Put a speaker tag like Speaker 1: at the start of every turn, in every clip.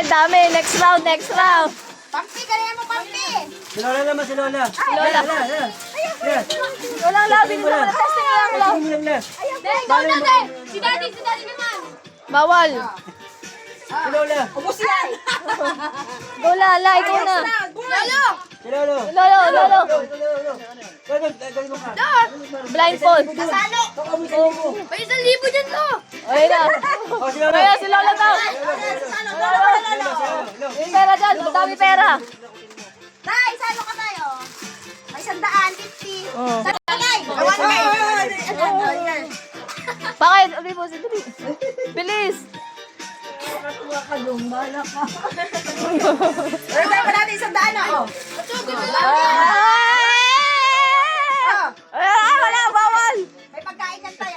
Speaker 1: dami. Next round, next round.
Speaker 2: Pampi, kaya mo, Pampi.
Speaker 3: Si Lola naman, si Lola.
Speaker 1: Lola. Lola, testing lang,
Speaker 3: Lang.
Speaker 2: Ikaw natin. Si Daddy naman.
Speaker 1: Bawal.
Speaker 3: Si Lola.
Speaker 2: Ubus yan.
Speaker 1: Go, Lala, ikaw na.
Speaker 2: Lolo.
Speaker 3: Si Lolo.
Speaker 1: Lolo. Blindfold.
Speaker 2: Kasalo. May 1,000 dyan to.
Speaker 1: Ayun na.
Speaker 3: Oh, si Lolo.
Speaker 1: Kaya si Lola na. May pera dyan, madami pera.
Speaker 2: Tay, salo ka tayo. May 150.
Speaker 1: Oh.
Speaker 2: Salo ka tayo.
Speaker 1: Bakit? Abi mo, dali. Bilis.
Speaker 2: Pero tayo pa natin 100 ako.
Speaker 1: Wala, bawal.
Speaker 2: May pagkain yan tayo.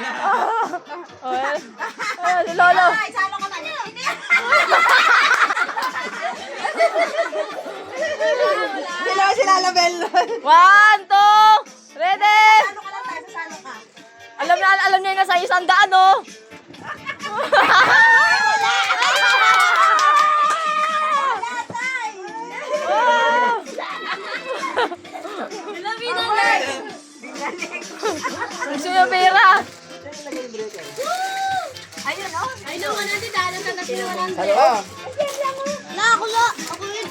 Speaker 1: Si Lolo.
Speaker 2: Tay, salo ka tayo. Sila Label.
Speaker 1: 1, 2, ready?
Speaker 2: Salo ka lang tayo, sasalo ka.
Speaker 1: Alam niya na sa 100, no? Gusto niya pera.
Speaker 2: Ayun, oh. Ayun, 100. Dahil ang tagas na 100.
Speaker 1: Ano?
Speaker 2: Ako yun.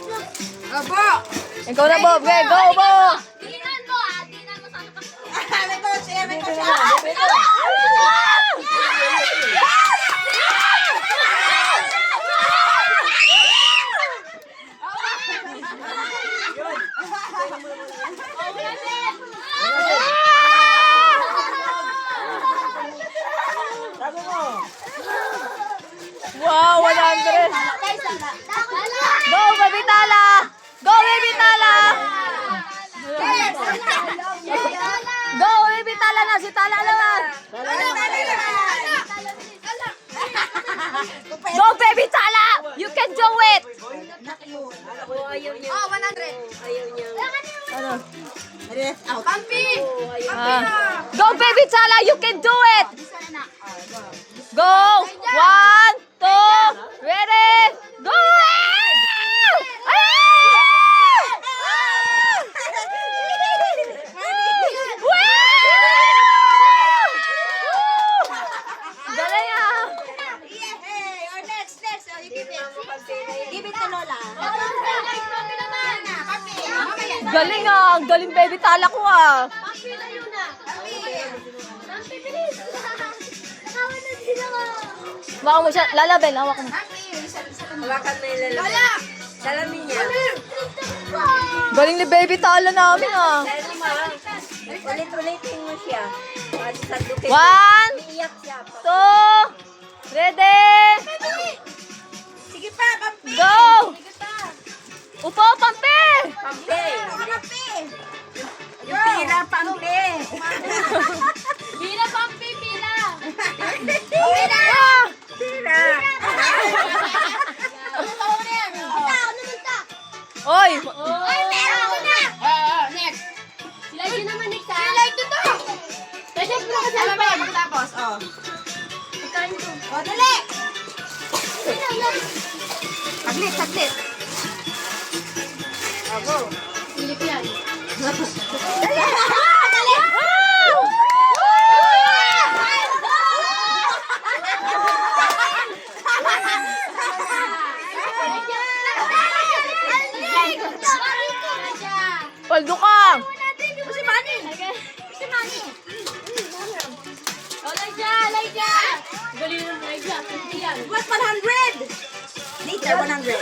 Speaker 2: Abo.
Speaker 1: Ikaw na, Bob. Okay, go, Bob.
Speaker 2: Tingnan mo, tingnan mo sa akin. May coach.
Speaker 1: Wow, 100. Go, Baby Tala. Go, Baby Tala. Go, Baby Tala na. Si Tala naman. Go, Baby Tala. You can do it.
Speaker 2: Oh, 100.
Speaker 1: Ano?
Speaker 2: Pampi.
Speaker 1: Go, Baby Tala. You can do it. Go. 1, 2, ready. Go. Galing ah.
Speaker 2: Give it to Lola.
Speaker 1: Galing ah. Ang galing Baby Tala ko ah.
Speaker 2: Pampi na yun na. Pampi, bilis. Nakawan na sila ka.
Speaker 1: Baka mo siya. Lalabel. Hawak mo.
Speaker 2: Hawakan mo yung lalo. Lola! Salamin niya.
Speaker 1: Galing ni Baby Tala namin ah.
Speaker 2: Ulit-ulitin mo siya.
Speaker 1: 1,
Speaker 2: Iiyak siya.
Speaker 1: 2, ready.
Speaker 2: Sige pa, Pampi!
Speaker 1: Go.
Speaker 2: Sige pa.
Speaker 1: Upo, Pampi.
Speaker 2: Pampi! Pampi! Yung pila, Pampi! Pila, Pampi, pila! Pila! Pila!
Speaker 1: Oy.
Speaker 2: Ay, meron ako na! Next! Sila yun naman, next ha? Sila ito to! Kasi po kasi ano ba? Magtapos, oh. Ikain ko. O, dali! Saglit, saglit. Ako. Silip yan. Dali! Dali!
Speaker 1: Paldo ka.
Speaker 2: Si Manny! Si Manny! Oh, Laija! Galing ng Laija. What, 100? Later, 100.